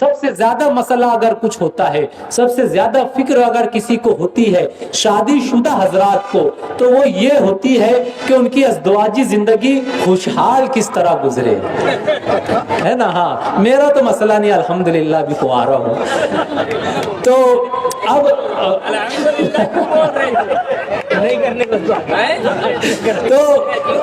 सबसे ज्यादा मसला अगर कुछ होता है, सबसे ज्यादा फिक्र अगर किसी को होती है शादीशुदा हजरात को, तो वो ये होती है कि उनकी अज़दवाजी जिंदगी खुशहाल किस तरह गुजरे, है ना। हाँ, मेरा तो मसला नहीं, अल्हम्दुलिल्लाह भी कुंवारा हूँ। तो अब नहीं करने को तो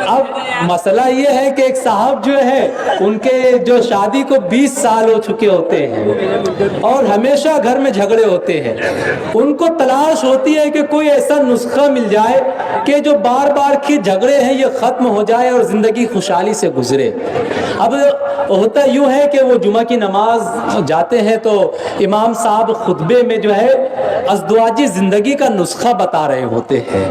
अब मसला ये है कि एक साहब जो है उनके जो शादी को 20 साल हो चुके होते हैं और हमेशा घर में झगड़े होते हैं। उनको तलाश होती है कि कोई ऐसा नुस्खा मिल जाए कि जो बार बार के झगड़े हैं ये ख़त्म हो जाए और ज़िंदगी खुशहाली से गुजरे। अब होता यूँ है कि वो जुमा की नमाज जाते हैं तो इमाम साहब खुतबे में जो है अज़दवाजी ज़िंदगी का नुस्खा बता रहे होते हैं।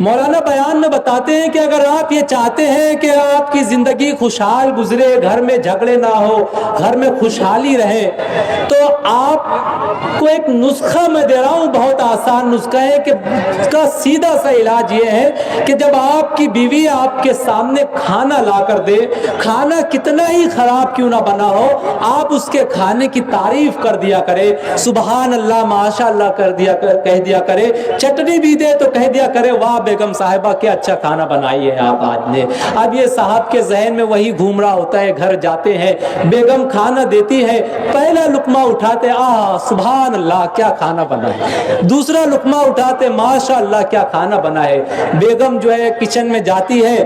मौलाना बयान में बताते हैं कि अगर आप ये चाहते हैं कि आपकी ज़िंदगी खुशहाल गुजरे, घर में झगड़े ना हो, घर में खुशहाली रहे, तो आपको एक नुस्खा मैं दे रहा हूँ, बहुत आसान नुस्खा है कि इसका सीधा सा इलाज ये है कि जब आपकी बीवी आपके सामने खाना ला कर दे, खाना कितना ही ख़राब क्यों ना बना हो, आप उसके खाने की तारीफ़ कर दिया करे, सुबहान अल्लाह माशाअल्लाह कह दिया करे। चटनी भी दे तो कह दिया करे वाह बेगम साहिबा क्या अच्छा खाना बनाई है आप आज ने। अब ये साहब के जहन में वही घूम रहा होता है, घर जाते हैं, बेगम खाना देती है, पहला लुकमा उठाते आह सुभान अल्लाह क्या खाना बना है, दूसरा लुकमा उठाते माशाअल्लाह क्या खाना बना है। बेगम जो है किचन में जाती है,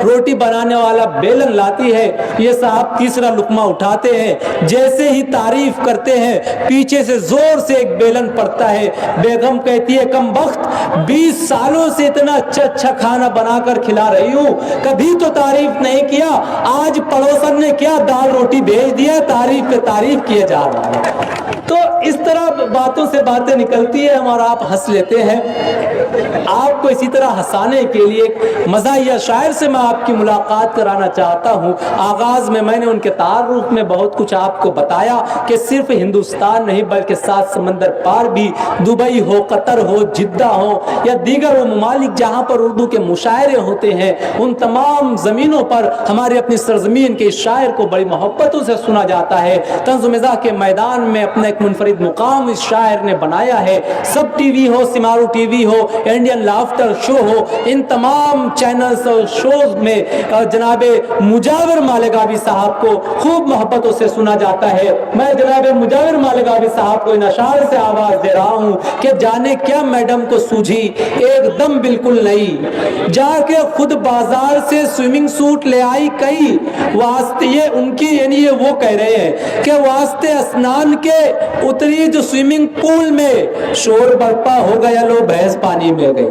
रोटी बनाने वाला बेलन लाती है, ये साहब तीसरा लुकमा उठाते हैं, जैसे ही तारीफ करते हैं पीछे से जोर से एक बेलन पड़ता है। बेगम कहती है कम वक्त 20 सालों से इतना अच्छा खाना बनाकर खिला रही हूँ, कभी तो तारीफ नहीं किया, आज पड़ोसन ने क्या दाल रोटी भेज दिया, तारीफ पे तारीफ किए जा रहा है। तो इस तरह बातों से बातें निकलती है और आप हंस लेते हैं। आपको इसी तरह हंसाने के लिए मज़ाहिया शायर से मैं आपकी मुलाकात कराना चाहता हूँ। आगाज़ में मैंने उनके तारुफ में बहुत कुछ आपको बताया कि सिर्फ हिंदुस्तान नहीं बल्कि 7 समंदर पार भी, दुबई हो, कतर हो, जिद्दा हो या दीगर वो ममालिक जहाँ पर उर्दू के मुशायरे होते हैं, उन तमाम ज़मीनों पर हमारे अपनी सरजमीन के शायर को बड़ी मोहब्बतों से सुना जाता है। तंज़-ओ-मिज़ाह के मैदान में अपना एक मुनफरिद मुकाम इस शायर ने बनाया है। सब टीवी हो, सिमारू टीवी हो, इंडियन लाफ्टर शो हो, इन तमाम चैनल्स और शोज में जनाबे मुजावर मालेगावी साहब को खूब मोहब्बतों से सुना जाता है। मैं जनाबे मुजावर मालेगावी साहब को इन अशार से आवाज़ दे रहा हूँ कि जाने क्या मैडम को सूझी एकदम बिल्कुल नहीं, जाके खुद बाजार से स्विमिंग सूट ले आई कई वास्ते, ये उनकी यानी ये वो कह रहे हैं कि वास्ते स्नान के उतरी जो स्विमिंग पूल में शोर बर्पा हो गया, लो भैंस पानी में गई।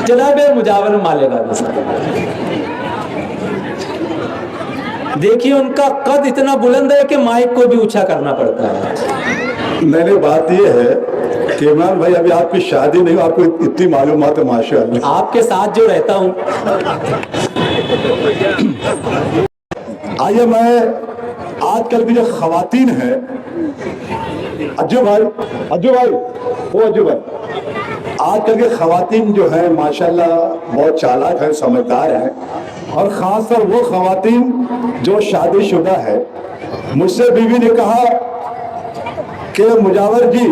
जनाबे मुजावर मालेगावी साहब देखिए उनका कद इतना बुलंद है कि माइक को भी ऊंचा करना पड़ता है। मैंने बात ये है कि इमरान भाई अभी आपकी शादी नहीं, आपको इतनी मालूमात है माशाअल्लाह। आपके साथ जो रहता हूँ। आइए मैं आजकल की जो खवातीन है, अज्जू भाई वो अज्जू भाई, आजकल के खवातीन जो है माशाअल्लाह बहुत चालाक है, समझदार है, और खासकर वो खवातीन जो शादीशुदा है। मुझसे बीवी ने कहा कि मुजावर जी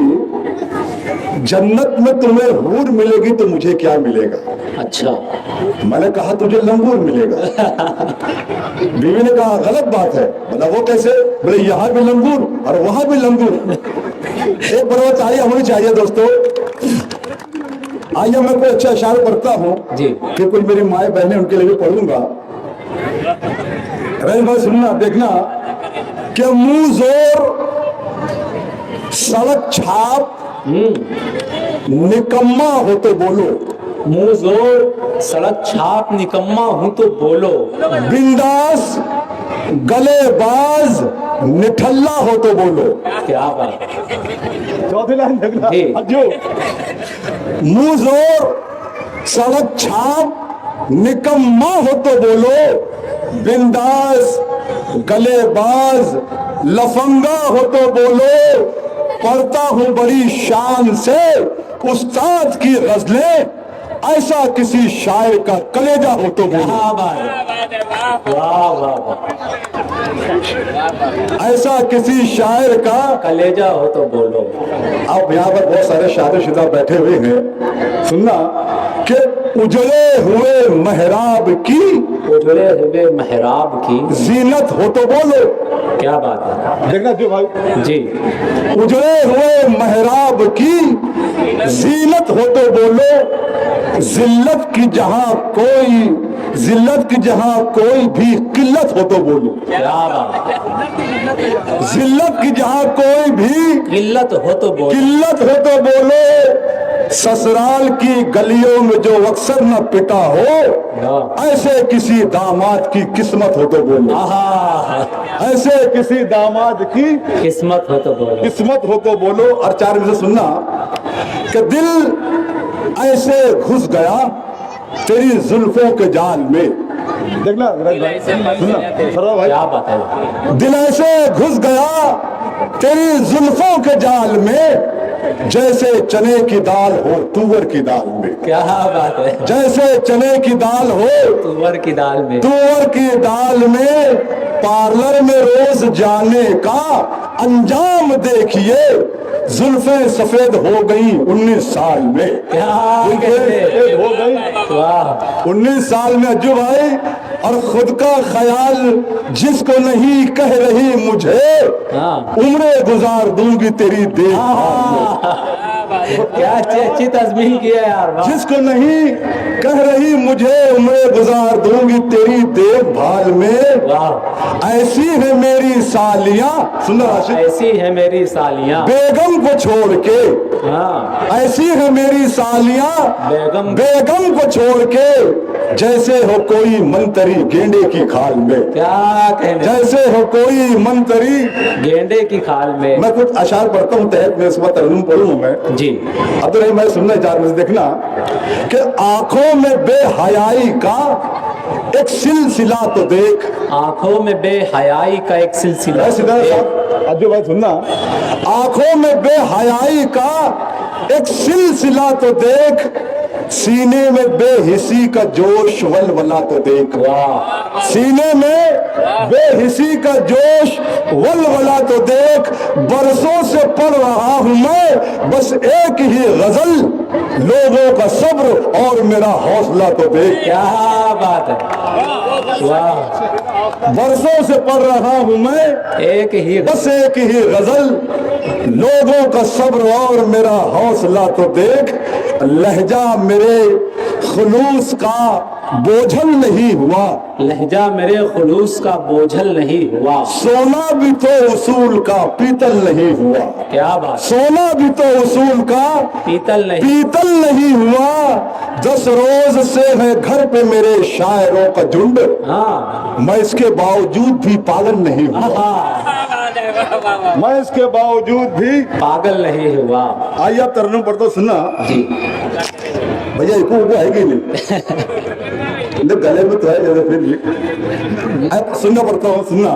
जन्नत में तुम्हें हूर मिलेगी तो मुझे क्या मिलेगा? अच्छा। मैंने कहा तुझे लंगूर मिलेगा। बीवी ने कहा गलत बात है। बोला वो कैसे? बोले यहाँ भी लंगूर और वहां भी लंगूर। एक बराबर तालियां होनी चाहिए दोस्तों। आइए मैं कोई अच्छा इशारा पढ़ता हूँ कि कोई मेरी माए बहनें उनके लिए भी पढ़ूंगा। भाई सुनना देखना कि मुंह जोर सड़क छाप निकम्मा हो तो बोलो, मुंह जोर सड़क छाप निकम्मा हूं तो बोलो, बिंदास गलेबाज निठल्ला हो तो बोलो। क्या बात। चौथी लाइन देखना, मुंह जोर सड़क छाप निकम्मा हो तो बोलो, बिंदास गलेबाज लफंगा हो तो बोलो, पढ़ता हूं बड़ी शान से उस्ताद की गजलें, ऐसा किसी शायर का कलेजा हो तो बोलो, क्या बात है, वाह वाह वाह, ऐसा किसी शायर का। कलेजा हो तो बोलो। अब यहाँ पर बहुत सारे शादीशुदा बैठे हुए हैं, सुनना कि उजले हुए मेहराब की, उजड़े हुए मेहराब की जीनत हो तो बोलो। क्या बात है देखना जो भाई, जी, उजड़े हुए मेहराब की जीनत हो तो बोलो। जिल्लत की जहां कोई, जिल्लत की जहां कोई भी किल्लत हो तो बोलो। क्या बात है, जिल्लत की जहां कोई भी किल्लत हो तो बोलो। किल्लत हो तो बोलो। ससुराल की गलियों में जो अक्सर न पिटा हो, हाँ। ऐसे किसी दामाद की किस्मत हो तो बोलो। आहा, ऐसे किसी दामाद की किस्मत हो तो बोलो। किस्मत हो तो बोलो। और 4 बजे सुनना कि दिल ऐसे घुस गया तेरी जुल्फों के जाल में। देखना सुनना सरदार भाई, क्या बात है, दिल ऐसे घुस गया तेरी जुल्फों के जाल में, जैसे चने की दाल हो तुअर की दाल में। क्या बात है, जैसे चने की दाल हो तुअर की दाल में। तुअर की दाल में, पार्लर में रोज जाने का अंजाम देखिए, जुल्फें सफेद हो गई 19 साल में। क्या जुल्फें सफेद हो गई वाह, 19 साल में अज्जू भाई। और खुद का ख्याल जिसको नहीं कह रही मुझे, हाँ। उम्रें गुजार दूंगी तेरी देखभाल में। क्या अच्छी तस्मीर की है यार, वाह। जिसको नहीं कह रही मुझे, उम्रें गुजार दूंगी तेरी देखभाल में। वाह, ऐसी है मेरी सालियां, सुंदर आशिक, ऐसी है मेरी सालियां। बेगम को छोड़ के, हाँ, ऐसी है मेरी सालियां बेगम। बेगम को छोड़ के, जैसे हो कोई मंतरी गेंडे की खाल में। क्या कहने, जैसे हो कोई मंतरी। गेंडे की खाल में। मैं कुछ अशार पढ़ता हूँ तहत में, उसके बाद तरन्नुम पढ़ूँ मैं। जी, अब तो नहीं, मैं सुनना 4 बजे देखना कि आंखों में बेहयाई का एक सिलसिला तो देख। आंखों में बेहयाई का एक सिलसिला। सीधा साहब अज्जू भाई सुनना, आंखों में बेहयाई का एक सिलसिला तो देख, सीने में बेहिसी का जोश वलवला तो देख। वाह, सीने में बेहिसी का जोश वलवला तो देख। बरसों से पढ़ रहा हूं मैं बस एक ही गजल, लोगों का सब्र और मेरा हौसला तो देख। क्या बात है, वाह, बरसों से पढ़ रहा हूं मैं एक ही बस एक ही गजल, लोगों का सब्र और मेरा हौसला तो देख। लहजा मेरे खुलूस का बोझल नहीं हुआ, लहजा मेरे खुलूस का बोझल नहीं हुआ। सोना भी तो उसूल का पीतल नहीं हुआ। क्या बात, सोना भी तो उसूल का पीतल नहीं। पीतल नहीं हुआ। 10 रोज से है घर पे मेरे शायरों का झुंड, हाँ, मैं इसके बावजूद भी पागल नहीं हुआ। हाँ, मैं इसके बावजूद भी। पागल नहीं हुआ। आइए आप तरन्नुम पढ़ता सुनना जी, भैया, इको उको है कि नहीं? गले में तो है जैसे, फिर भी अब सुनना पड़ता हूँ, सुनना।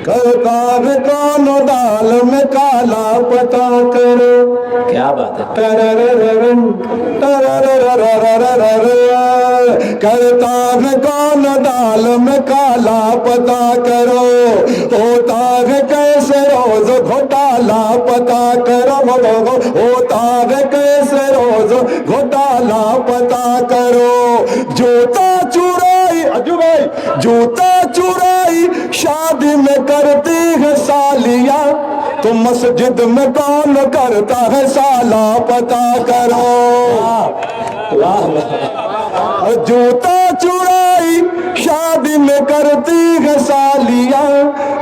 करता है कौन दाल में काला पता करो। क्या बात है, तरररररन, तररररररररर। करता है कौन दाल में काला पता करो, होता है कैसे रोज घोटाला पता करो। होता है कैसे रोज घोटाला पता करो। जूता चुराई अज्जू भाई, जूता चुराई शादी में करती है सालियां, तो मस्जिद में कौन करता है साला पता करो। वाह वाह, जूता चुराई शादी में करती है सालियां,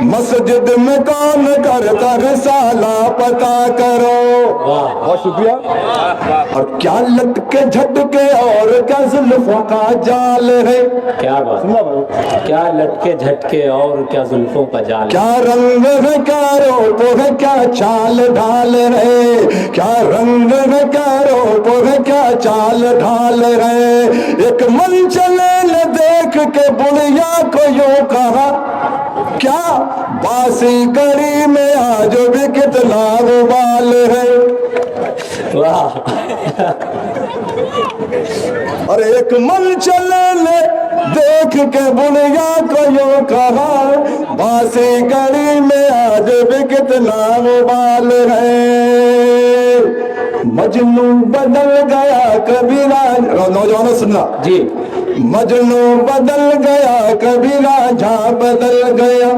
मस्जिद में कौन करता है साला पता करो। बहुत शुक्रिया। और क्या लटके झटके और क्या जुल्फों का जाल है। क्या बात, क्या लटके झटके और क्या जुल्फों का जाल। क्या रंग है क्या रूप है क्या चाल ढाल है। क्या रंग है क्या रूप है क्या चाल ढाल है। एक मन चले न देख के बुढ़िया को यूं कहा, क्या बासी कड़ी में आज भी कितना उबाल है। वाह। और एक मन चले देख के बुढ़िया को यूं कहा, बासी कड़ी में आज भी कितना बाल है। मजनू बदल गया कबीरा, नौजवानों सुनना जी। मजनू बदल गया कबीरा जहाँ बदल गया,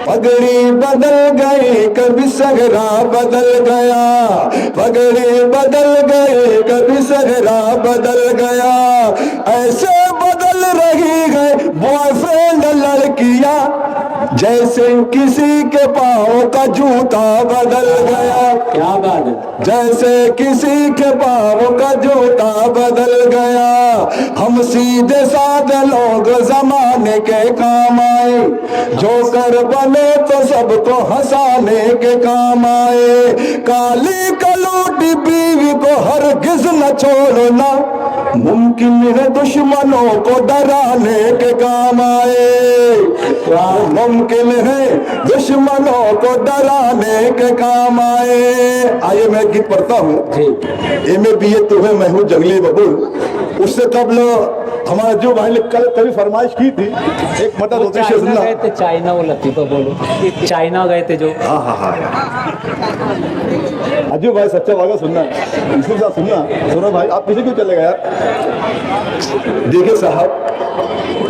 पगड़ी बदल गई कभी सगरा बदल गया, पगड़ी बदल गई कभी सगरा बदल गया। ऐसे बदल रही है बॉयफ्रेंड लड़कियां, जैसे किसी के पाँव का जूता बदल गया। क्या बात है। जैसे किसी के पाँव का जूता बदल गया। हम सीधे साधे लोग जमाने के काम आए, जो कर बने तो सबको हंसाने के काम आए। काली कलूटी बीवी को हरगिज न छोड़ना, मुमकिन है दुश्मनों को डराने के काम आए। मुमकिन है दुश्मनों को डराने के काम आए। आइए मैं गीत पढ़ता हूँ। एमे बी ए तुम्हें मैं हूँ जंगली बबुल। उससे कबल हमारा जो भाई ने कल कभी फरमाइश की थी, एक मतलब होती है चाइना गए थे, चाइना वो लतीफा बोलो, चाइना गए थे जो। हाँ हाँ हाँ अजू भाई सच्चा वादा सुनना, इसके साथ सुनना। सुनो भाई, आप पीछे क्यों चले गए यार? देखिए साहब,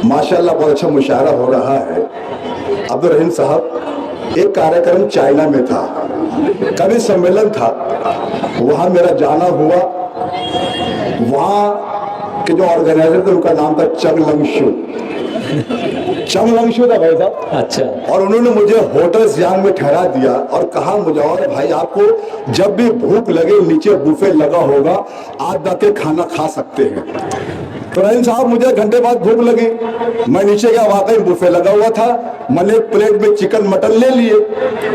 माशाल्लाह बहुत अच्छा मुशायरा हो रहा है। अब्दुल रहीम साहब, एक कार्यक्रम चाइना में था, कवि सम्मेलन था, वहाँ मेरा जाना हुआ। वहाँ के जो ऑर्गेनाइजर थे उनका नाम था चंगलंगशु, चंगलंगशु था भाई साहब। अच्छा। और उन्होंने मुझे होटल सियांग में ठहरा दिया और कहा मुझे, और भाई आपको जब भी भूख लगे नीचे बुफे लगा होगा, आप जाके खाना खा सकते हैं। तो रहीम साहब, मुझे घंटे बाद भूख लगी, मैं नीचे गया, वाकई बुफे लगा हुआ था। मैंने एक प्लेट में चिकन मटन ले लिए।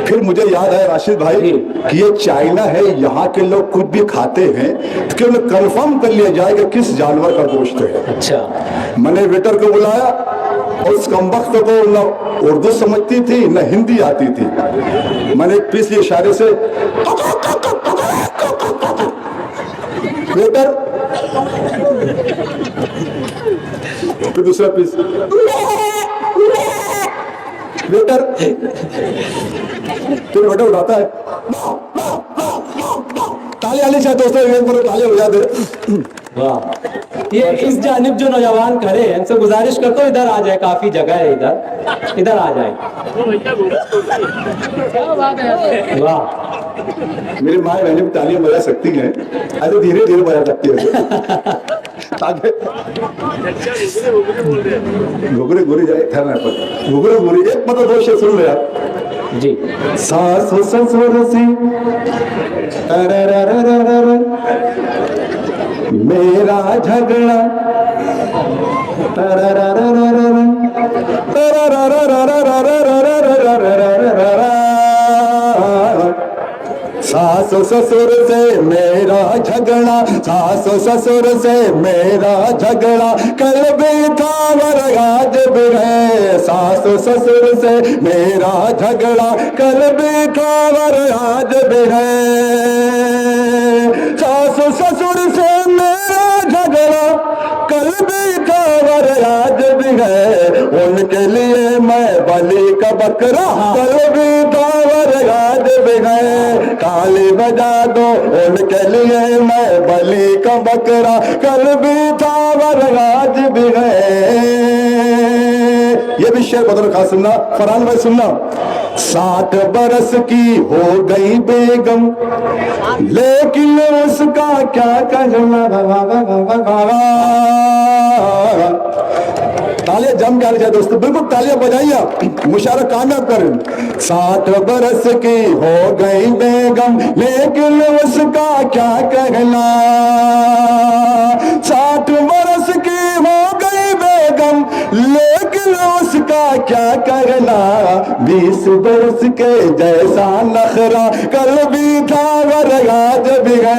फिर मुझे याद आया राशिद भाई कि ये चाइना है, यहाँ के लोग कुछ भी खाते हैं, तो क्यों न कंफर्म कर लिया जाए कि किस जानवर का गोश्त है। अच्छा। मैंने वेटर को बुलाया और उस कमबख्त को न उर्दू समझती थी न हिंदी आती थी। मैंने एक पीस इशारे से, वेटर, फिर दूसरा पीस, वेटर, फिर वेटर उठाता है। ताली आली चाहे दोस्तों, ताली हो जाते। वाह। ये इस जानिब जो नौजवान खड़े हैं, इनसे गुजारिश करता हूँ इधर आ जाए, काफी जगह है इधर, इधर आ जाए। वाह। मेरी माँ बहने भी तालियां बजा सकती हैं, ऐसे धीरे धीरे बजा सकती है ताकि घुघरे घुरी जाए। ठहरना पर घुघरे घुरी, एक मतलब दो शेर सुन लो यार जी। सास ससुर सी मेरा झगड़ा, सास ससुर से मेरा झगड़ा, सास ससुर से मेरा झगड़ा, कल भी था वर आज भी है। सास ससुर से मेरा झगड़ा, कल भी था वर आज भी है। सास ससुर से मेरा झगड़ा, कल भी था वर आज भी है। उनके लिए मैं बलि का बकरा, कल भी था वर आज भी है। ताली बजा दो उनके लिए मैं बलि का बकरा, कल भी था वर आज भी है। ये भी शेर बदल खा सुनना, फरहान भाई सुनना। 60 बरस की हो गई बेगम, लेकिन उसका क्या कहना। तालियां जम के आनी चाहिए दोस्तों, बिल्कुल तालियां बजाइए, मुशायरा कामयाब करें। 60 बरस की हो गई बेगम, लेकिन उसका क्या कहना। 60 बरस की हो गई बेगम, लेकिन उसका क्या कहना। 20 बरस के जैसा नखरा, कल भी था वर आज भी है।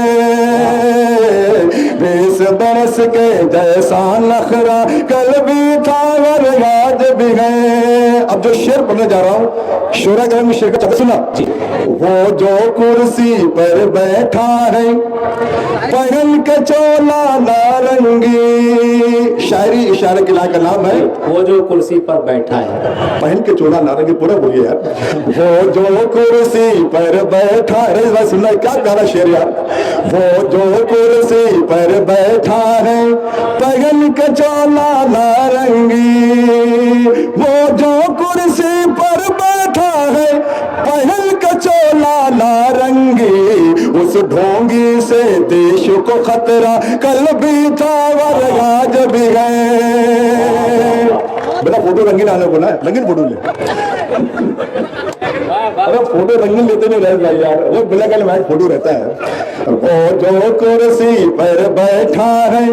20 बरस के जैसा नखरा, कल भी था वर आज भी है। अब जो शेर पढ़ने जा रहा हूँ, शोरा ग्राम में शेर का चक्कर सुना जी। वो जो कुर्सी पर बैठा है पहन के चोला नारंगी, शायरी इशारे किला का नाम है। वो जो कुर्सी पर बैठा है, पहन के चोला नारंगी, पूरा बोलिए यार। वो जो कुर्सी पर बैठा है, सुनना क्या प्यारा शेर यार। वो जो कुर्सी पर बैठा है पहन के चोला नारंगी, वो जो कुर्सी पर बैठा है पहन के चोला नारंगी, उस ढोंगी से देश को खतरा कल भी था और आज भी है। बेटा फोटो रंगीन आने को ना, रंगीन फोटो ले। अरे फोटो रंगीन लेते नहीं रहे भाई यार, वो ब्लैक एंड व्हाइट फोटो रहता है। वो जो कुर्सी पर बैठा है